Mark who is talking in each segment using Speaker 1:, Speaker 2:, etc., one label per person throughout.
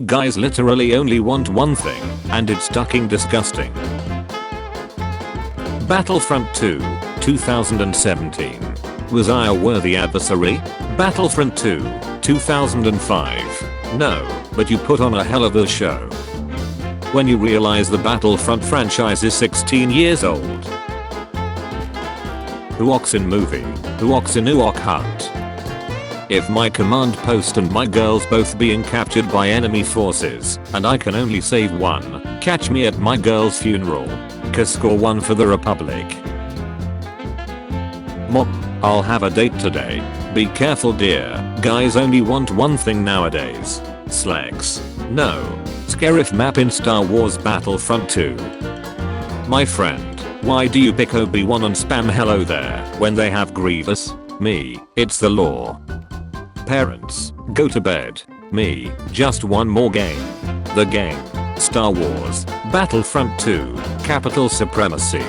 Speaker 1: Guys literally only want one thing, and it's ducking disgusting. Battlefront 2, 2017. Was I a worthy adversary? Battlefront 2, 2005. No, but you put on a hell of a show. When you realize the Battlefront franchise is 16 years old. Huoxin movie, Huoxin Uok Hunt. If my command post and my girls both being captured by enemy forces, and I can only save one, catch me at my girl's funeral. Cause score one for the Republic. Mom, I'll have a date today. Be careful dear, guys only want one thing nowadays. Slex. No. Scarif map in Star Wars Battlefront 2. My friend, why do you pick Obi-Wan and spam hello there when they have Grievous? Me, it's the law. Parents, go to bed. Me, just one more game. The game. Star Wars, Battlefront 2, Capital Supremacy.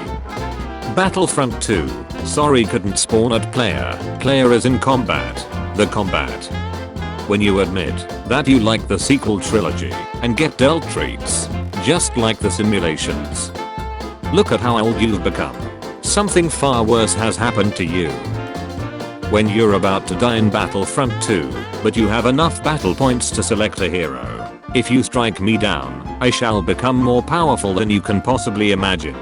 Speaker 1: Battlefront 2, sorry couldn't spawn at player. Player is in combat. The combat. When you admit that you like the sequel trilogy and get dealt treats, just like the simulations. Look at how old you've become. Something far worse has happened to you. When you're about to die in Battlefront 2, but you have enough battle points to select a hero. If you strike me down, I shall become more powerful than you can possibly imagine.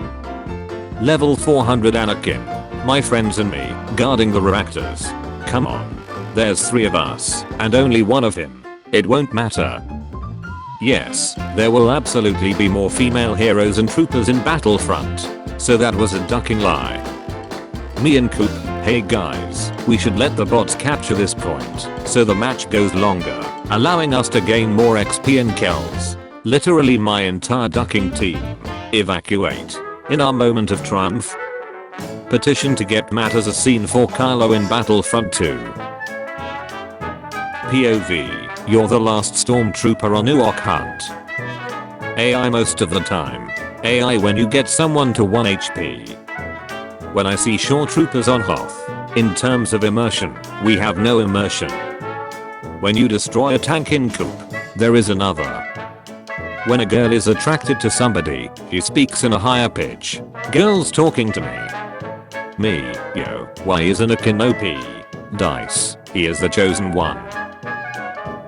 Speaker 1: Level 400 Anakin. My friends and me, guarding the reactors. Come on. There's 3 of us, and only one of him. It won't matter. Yes, there will absolutely be more female heroes and troopers in Battlefront. So that was a ducking lie. Me and Coop, hey guys, we should let the bots capture this point, so the match goes longer, allowing us to gain more XP and kills. Literally my entire ducking team. Evacuate. In our moment of triumph. Petition to get Matt as a scene for Kylo in Battlefront 2. POV, you're the last stormtrooper on Uok Hunt. AI most of the time. AI when you get someone to 1 HP. When I see shore troopers on Hoth. In terms of immersion, we have no immersion. When you destroy a tank in Coop, there is another. When a girl is attracted to somebody, she speaks in a higher pitch. Girls talking to me. Me, yo, why isn't Anakin OP? Dice, he is the chosen one.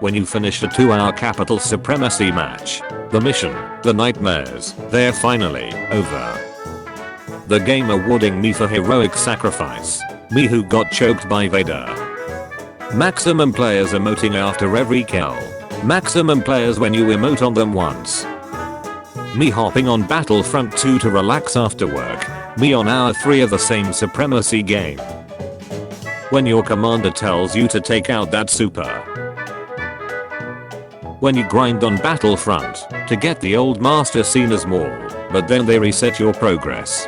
Speaker 1: When you finish a 2-hour Capital Supremacy match, the mission, the nightmares, they're finally over. The game awarding me for heroic sacrifice. Me who got choked by Vader. Maximum players emoting after every kill. Maximum players when you emote on them once. Me hopping on Battlefront 2 to relax after work. Me on hour 3 of the same supremacy game. When your commander tells you to take out that super. When you grind on Battlefront to get the old master seen as Maul, but then they reset your progress.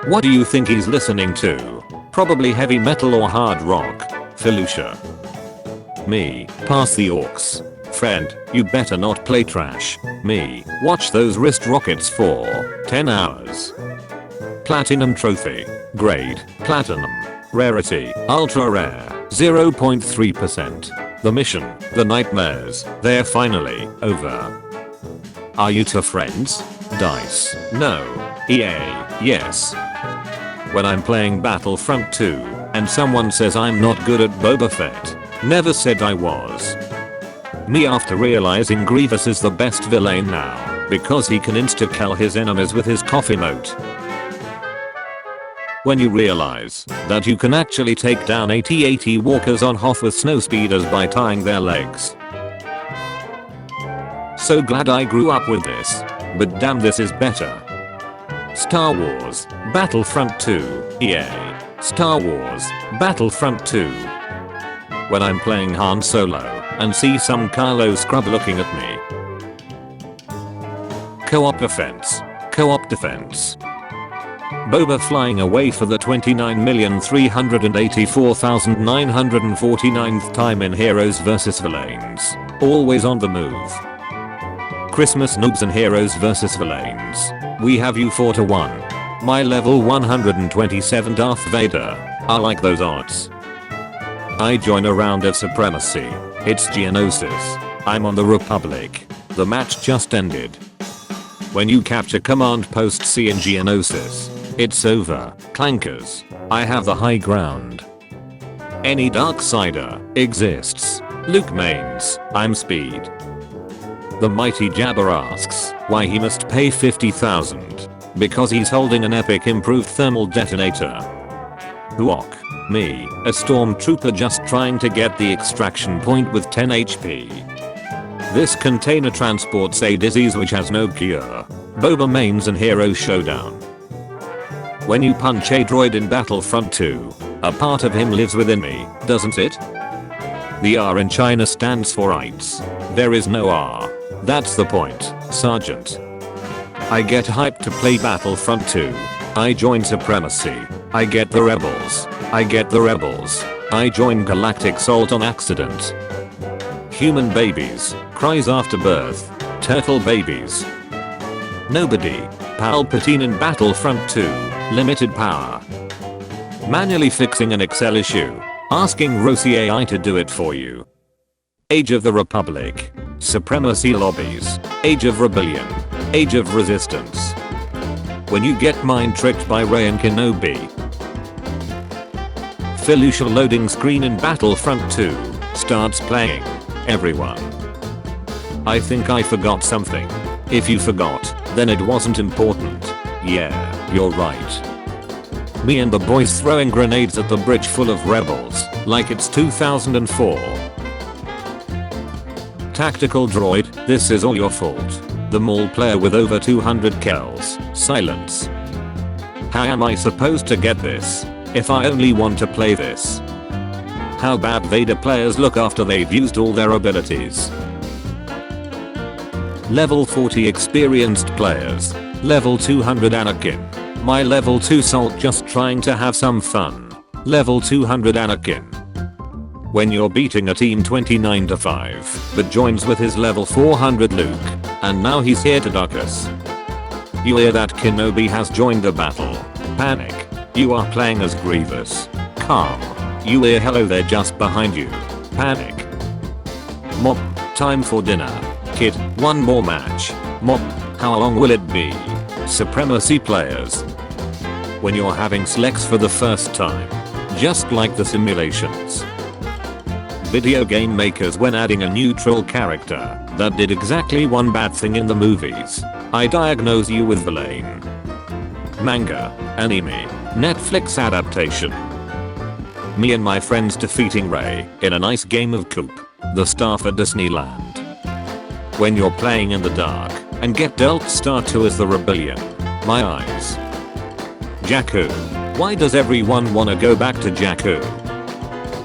Speaker 1: What do you think he's listening to? Probably heavy metal or hard rock. Felucia. Me, pass the orcs. Friend, you better not play trash. Me, watch those wrist rockets for 10 hours. Platinum trophy. Grade, platinum. Rarity, ultra rare, 0.3%. The mission, the nightmares, they're finally over. Are you two friends? Dice, no. EA, yes. When I'm playing Battlefront 2, and someone says I'm not good at Boba Fett. Never said I was. Me after realizing Grievous is the best villain now, because he can insta-kill his enemies with his coffee moat. When you realize that you can actually take down AT-AT walkers on Hoth with snow speeders by tying their legs. So glad I grew up with this, but damn this is better. Star Wars, Battlefront 2, EA. Star Wars, Battlefront 2. When I'm playing Han Solo and see some Kylo scrub looking at me. Co-op defense. Co-op defense. Boba flying away for the 29,384,949th time in Heroes vs Villains. Always on the move. Christmas noobs and Heroes vs Villains. We have you 4-1. My level 127 Darth Vader. I like those odds. I join a round of supremacy. It's Geonosis. I'm on the Republic. The match just ended. When you capture command post C in Geonosis, it's over, clankers. I have the high ground. Any Darksider exists. Luke mains, I'm speed. The mighty Jabber asks why he must pay 50,000. Because he's holding an epic improved thermal detonator. Whook. Me, a stormtrooper just trying to get the extraction point with 10 HP. This container transports a disease which has no cure. Boba mains and hero showdown. When you punch a droid in Battlefront 2, a part of him lives within me, doesn't it? The R in China stands for rights. There is no R. That's the point, Sergeant. I get hyped to play Battlefront 2. I join Supremacy. I get the rebels. I get the rebels. I join Galactic Salt on accident. Human babies, cries after birth, turtle babies. Nobody, Palpatine in Battlefront 2, limited power. Manually fixing an Excel issue, asking Rosie AI to do it for you. Age of the Republic, Supremacy lobbies, Age of Rebellion, Age of Resistance. When you get mind tricked by Rey and Kenobi. Felucia loading screen in Battlefront 2, starts playing. Everyone. I think I forgot something. If you forgot, then it wasn't important. Yeah, you're right. Me and the boys throwing grenades at the bridge full of rebels, like it's 2004. Tactical droid, this is all your fault. The mall player with over 200 kills, silence. How am I supposed to get this? If I only want to play this. How bad Vader players look after they've used all their abilities. Level 40 experienced players. Level 200 Anakin. My level 2 Salt just trying to have some fun. Level 200 Anakin. When you're beating a team 29-5, but joins with his level 400 Luke, and now he's here to duck us. You hear that Kenobi has joined the battle. Panic. You are playing as Grievous. Calm. You hear hello there just behind you. Panic. Mop. Time for dinner. Kid, one more match. Mop. How long will it be? Supremacy players. When you're having sex for the first time. Just like the simulations. Video game makers when adding a neutral character that did exactly one bad thing in the movies. I diagnose you with Villain. Manga. Anime. Netflix adaptation. Me and my friends defeating Rey in a nice game of Coop, the staff at Disneyland. When you're playing in the dark and get dealt Star 2 as the Rebellion. My eyes. Jakku. Why does everyone wanna go back to Jakku?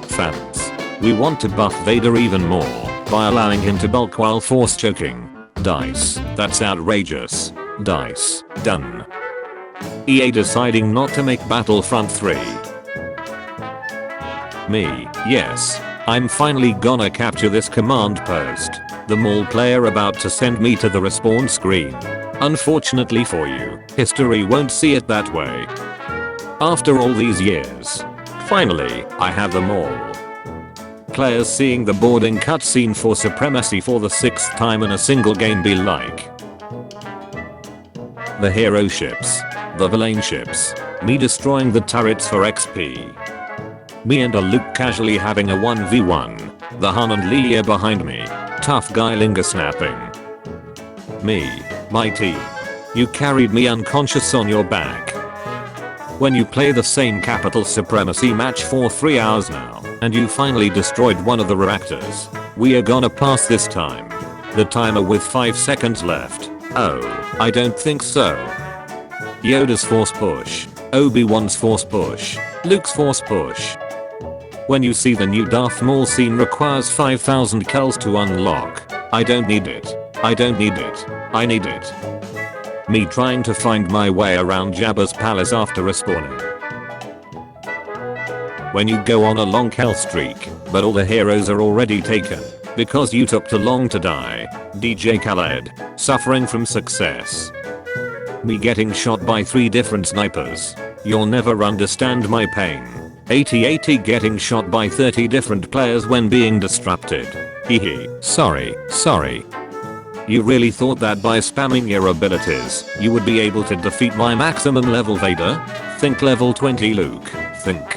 Speaker 1: Fans. We want to buff Vader even more by allowing him to bulk while force choking. Dice. That's outrageous. Dice. Done. EA deciding not to make Battlefront 3. Me, yes. I'm finally gonna capture this command post. The mall player about to send me to the respawn screen. Unfortunately for you, history won't see it that way. After all these years. Finally, I have them all. Players seeing the boarding cutscene for Supremacy for the 6th time in a single game be like. The hero ships. The villain ships. Me destroying the turrets for XP. Me and a Luke casually having a 1v1. The Han and Leia behind me. Tough guy linger snapping. Me. My team. You carried me unconscious on your back. When you play the same Capital Supremacy match for 3 hours now, and you finally destroyed one of the reactors. We are gonna pass this time. The timer with 5 seconds left. Oh, I don't think so. Yoda's force push. Obi-Wan's force push. Luke's force push. When you see the new Darth Maul scene requires 5,000 kills to unlock. I don't need it. I don't need it. I need it. Me trying to find my way around Jabba's palace after respawning. When you go on a long kill streak, but all the heroes are already taken, because you took too long to die. DJ Khaled, suffering from success. Me getting shot by 3 different snipers. You'll never understand my pain. 8080 getting shot by 30 different players when being disrupted. Hehe, sorry. You really thought that by spamming your abilities, you would be able to defeat my maximum level Vader? Think level 20 Luke, think.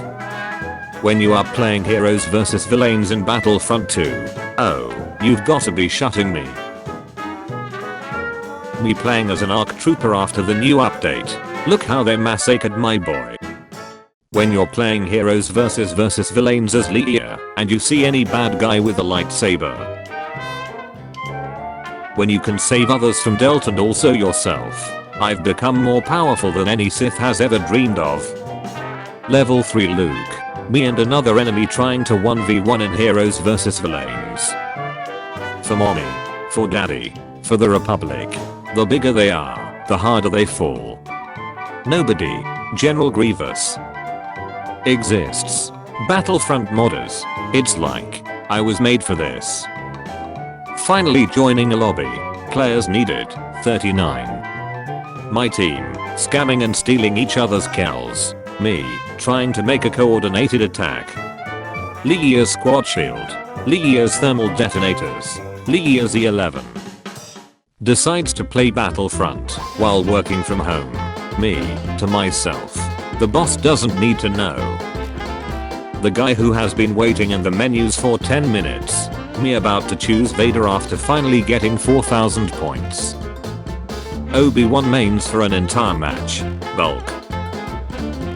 Speaker 1: When you are playing heroes versus villains in Battlefront 2, oh, you've gotta be shutting me. Me playing as an ARC trooper after the new update. Look how they massacred my boy. When you're playing heroes versus villains as Leia, and you see any bad guy with a lightsaber. When you can save others from death and also yourself. I've become more powerful than any Sith has ever dreamed of. Level 3 Luke. Me and another enemy trying to 1v1 in heroes versus villains. For mommy. For daddy. For the Republic. The bigger they are, the harder they fall. Nobody, General Grievous, exists. Battlefront modders. It's like, I was made for this. Finally joining a lobby. Players needed, 39. My team, scamming and stealing each other's kills. Me, trying to make a coordinated attack. Leia's squad shield. Leia's thermal detonators. Leia's E11. Decides to play Battlefront while working from home. Me, to myself. The boss doesn't need to know. The guy who has been waiting in the menus for 10 minutes. Me about to choose Vader after finally getting 4,000 points. Obi-Wan mains for an entire match. Bulk.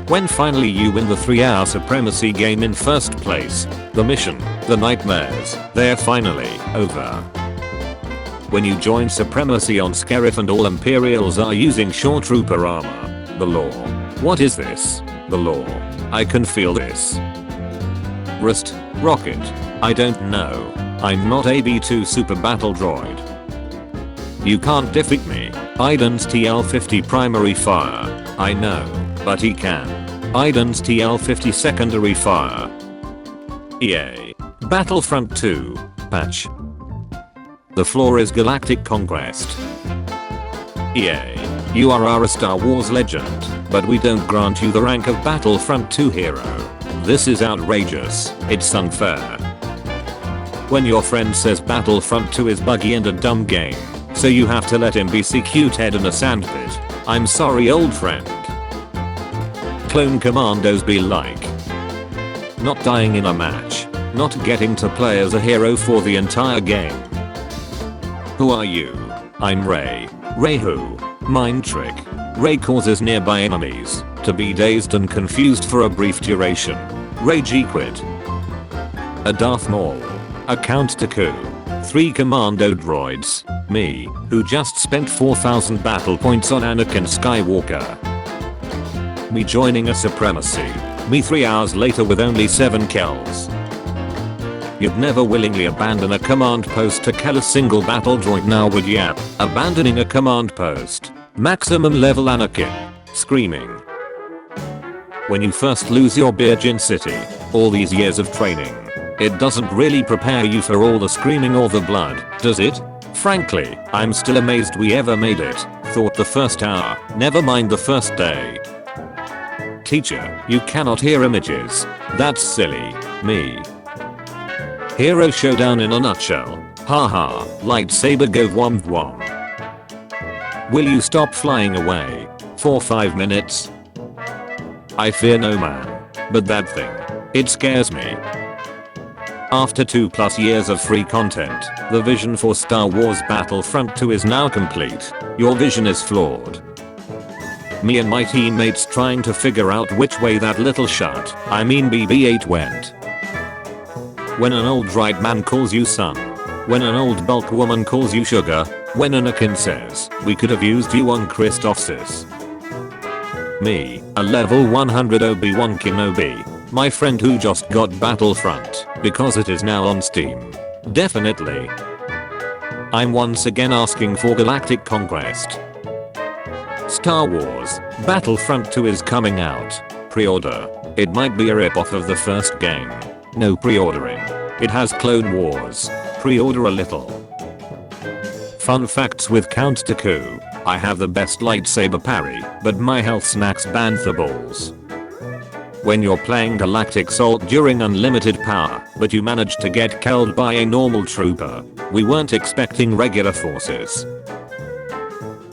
Speaker 1: When finally you win the 3-hour supremacy game in first place. The mission, the nightmares, they're finally over. When you join supremacy on Scarif and all Imperials are using shore trooper armor. The law. What is this? The law. I can feel this. Wrist. Rocket. I don't know. I'm not a B2 super battle droid. You can't defeat me. Iden's TL50 primary fire. I know, but he can. Iden's TL50 secondary fire. EA. Battlefront 2. Patch. The floor is Galactic Conquest. EA. You are a Star Wars legend, but we don't grant you the rank of Battlefront 2 hero. This is outrageous. It's unfair. When your friend says Battlefront 2 is buggy and a dumb game, so you have to let him be a cute head in a sandpit. I'm sorry, old friend. Clone Commandos be like. Not dying in a match. Not getting to play as a hero for the entire game. Who are you? I'm Rey. Rey who? Mind trick. Rey causes nearby enemies to be dazed and confused for a brief duration. Rey G-Quid. A Darth Maul. A Count Dooku. 3 commando droids. Me, who just spent 4,000 battle points on Anakin Skywalker. Me joining a supremacy. Me 3 hours later with only 7 kills. You'd never willingly abandon a command post to kill a single battle droid now, would ya? Abandoning a command post. Maximum level Anakin. Screaming. When you first lose your Virgin City, all these years of training, it doesn't really prepare you for all the screaming or the blood, does it? Frankly, I'm still amazed we ever made it. Thought the first hour, never mind the first day. Teacher, you cannot hear images. That's silly. Me. Hero showdown in a nutshell. Haha, lightsaber go whom whom. Will you stop flying away? For 5 minutes? I fear no man. But that thing. It scares me. After 2+ years of free content, the vision for Star Wars Battlefront 2 is now complete. Your vision is flawed. Me and my teammates trying to figure out which way that little BB-8 went. When an old right man calls you son. When an old bulk woman calls you sugar. When Anakin says, we could have used you on Christophsis. Me, a level 100 Obi-Wan Kenobi. My friend who just got Battlefront, because it is now on Steam. Definitely. I'm once again asking for Galactic Conquest. Star Wars, Battlefront 2 is coming out. Pre-order. It might be a rip-off of the first game. No pre-ordering. It has Clone Wars. Pre-order a little. Fun facts with Count Dooku. I have the best lightsaber parry, but my health snacks bantha balls. When you're playing Galactic Assault during unlimited power, but you managed to get killed by a normal trooper. We weren't expecting regular forces.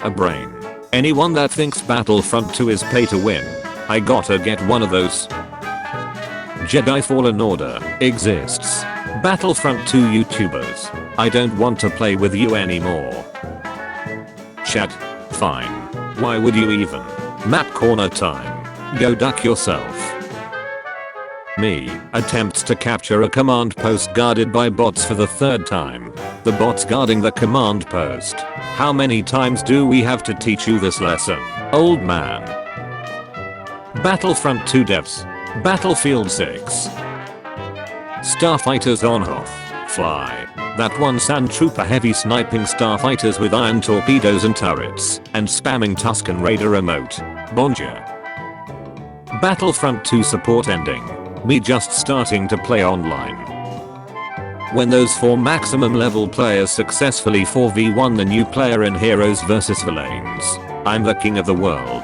Speaker 1: A brain. Anyone that thinks Battlefront 2 is pay to win, I gotta get one of those. Jedi Fallen Order exists. Battlefront 2 YouTubers, I don't want to play with you anymore. Chat. Fine. Why would you even? Map corner time. Go duck yourself. Me. Attempts to capture a command post guarded by bots for the third time. The bots guarding the command post. How many times do we have to teach you this lesson, old man? Battlefront 2 devs. Battlefield 6. Starfighters on Hoth. Fly. That one sand trooper heavy sniping starfighters with iron torpedoes and turrets, and spamming Tusken Raider emote. Bonjour. Battlefront 2 support ending. Me just starting to play online. When those 4 maximum level players successfully 4v1 the new player in Heroes vs Villains. I'm the king of the world.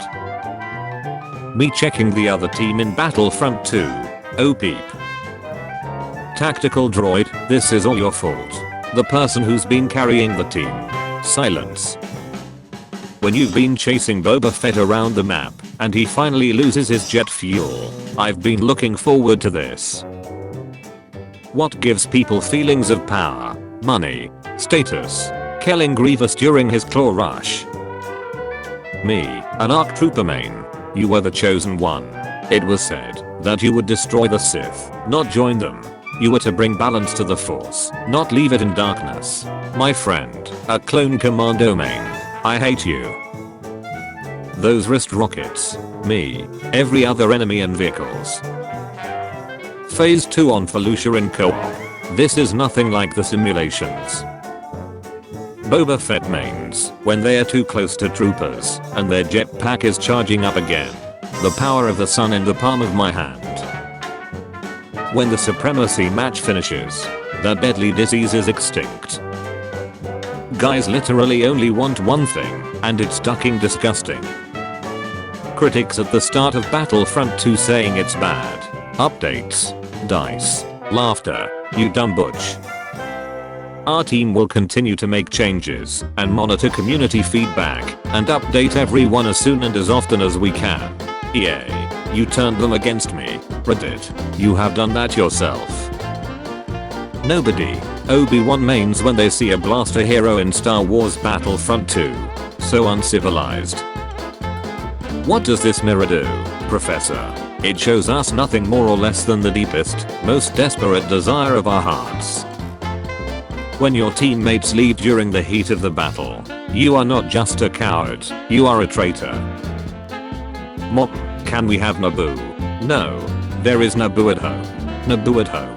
Speaker 1: Me checking the other team in Battlefront 2. Oh peep. Tactical droid, this is all your fault. The person who's been carrying the team. Silence. When you've been chasing Boba Fett around the map, and he finally loses his jet fuel, I've been looking forward to this. What gives people feelings of power, money, status? Killing Grievous during his claw rush. Me, an ARC trooper main. You were the chosen one. It was said that you would destroy the Sith, not join them. You were to bring balance to the Force, not leave it in darkness. My friend, a clone commando main. I hate you. Those wrist rockets. Me. Every other enemy and vehicles. Phase 2 on Felucia in co-op. This is nothing like the simulations. Boba Fett mains, when they are too close to troopers, and their jetpack is charging up again. The power of the sun in the palm of my hand. When the supremacy match finishes, the deadly disease is extinct. Guys literally only want one thing, and it's ducking disgusting. Critics at the start of Battlefront 2 saying it's bad. Updates. Dice. Laughter. You dumb butch. Our team will continue to make changes and monitor community feedback and update everyone as soon and as often as we can. EA. You turned them against me. Reddit. You have done that yourself. Nobody. Obi-Wan mains when they see a blaster hero in Star Wars Battlefront 2. So uncivilized. What does this mirror do, Professor? It shows us nothing more or less than the deepest, most desperate desire of our hearts. When your teammates leave during the heat of the battle, you are not just a coward, you are a traitor. Mop, can we have Naboo? No. There is Naboo at home. Naboo at home.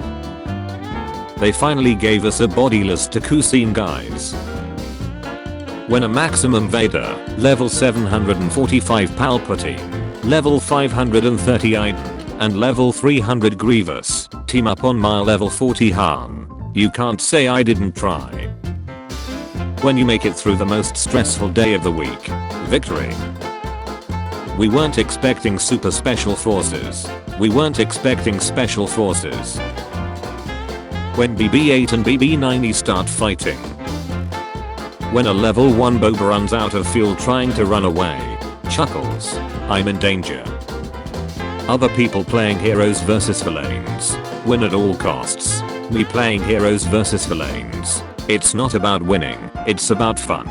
Speaker 1: They finally gave us a bodiless Takusin guys. When a maximum Vader, level 745 Palpatine, level 530 Iden, and level 300 Grievous team up on my level 40 Han, you can't say I didn't try. When you make it through the most stressful day of the week, victory. We weren't expecting super special forces. We weren't expecting special forces. When BB-8 and BB-9 start fighting. When a level 1 Boba runs out of fuel trying to run away. Chuckles. I'm in danger. Other people playing Heroes vs Villains. Win at all costs. Me playing Heroes vs Villains. It's not about winning, it's about fun.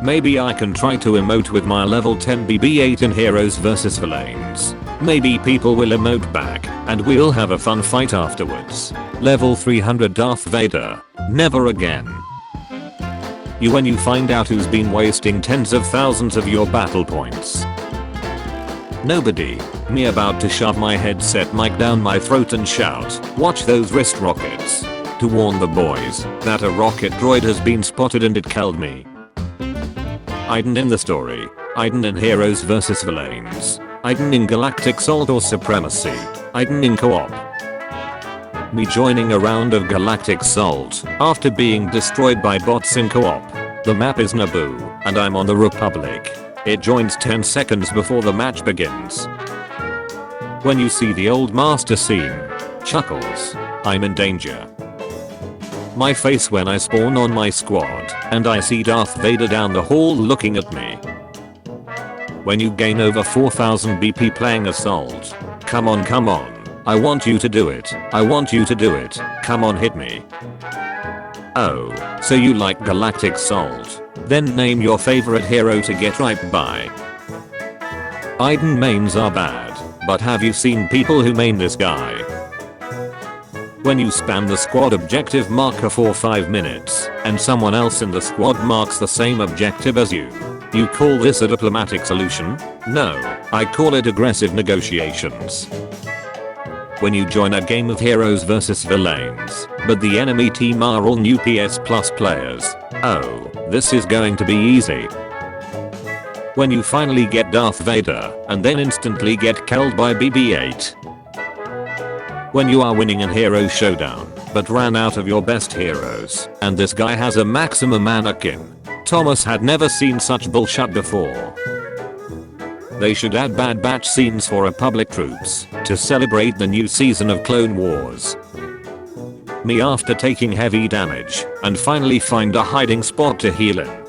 Speaker 1: Maybe I can try to emote with my level 10 BB-8 in Heroes vs Villains. Maybe people will emote back, and we'll have a fun fight afterwards. Level 300 Darth Vader. Never again. When you find out who's been wasting tens of thousands of your battle points. Nobody. Me about to shove my headset mic down my throat and shout, watch those wrist rockets. To warn the boys that a rocket droid has been spotted and it killed me. Iden in the story. Iden in Heroes vs Villains. Iden in Galactic Assault or Supremacy. Iden in co-op. Me joining a round of Galactic Assault after being destroyed by bots in co-op. The map is Naboo, and I'm on the Republic. It joins 10 seconds before the match begins. When you see the old master scene. Chuckles. I'm in danger. My face when I spawn on my squad and I see Darth Vader down the hall looking at me. When you gain over 4000 BP playing Assault. Come on, come on. I want you to do it. I want you to do it. Come on, hit me. Oh, so you like Galactic Salt? Then name your favorite hero to get right by. Iden mains are bad, but have you seen people who main this guy? When you spam the squad objective marker for 5 minutes, and someone else in the squad marks the same objective as you. You call this a diplomatic solution? No, I call it aggressive negotiations. When you join a game of heroes versus villains, but the enemy team are all new PS Plus players. Oh, this is going to be easy. When you finally get Darth Vader, and then instantly get killed by BB-8. When you are winning a hero showdown, but ran out of your best heroes, and this guy has a maximum Anakin. Thomas had never seen such bullshit before. They should add Bad Batch scenes for Republic troops to celebrate the new season of Clone Wars. Me after taking heavy damage and finally find a hiding spot to heal in.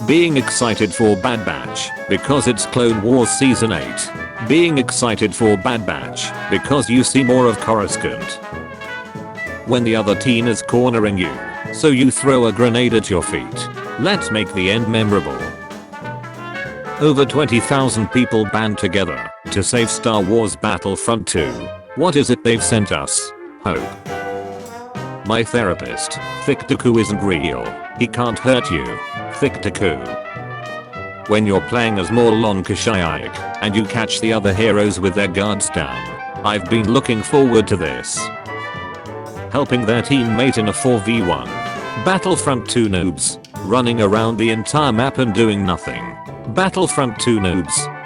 Speaker 1: Being excited for Bad Batch because it's Clone Wars Season 8. Being excited for Bad Batch because you see more of Coruscant. When the other team is cornering you, so you throw a grenade at your feet. Let's make the end memorable. Over 20,000 people band together to save Star Wars Battlefront 2. What is it they've sent us? Hope. My therapist, Thick Dooku isn't real. He can't hurt you. Thick Dooku. When you're playing as Morlon Kashyyyk and you catch the other heroes with their guards down. I've been looking forward to this. Helping their teammate in a 4v1. Battlefront 2 noobs. Running around the entire map and doing nothing. Battlefront 2 noobs.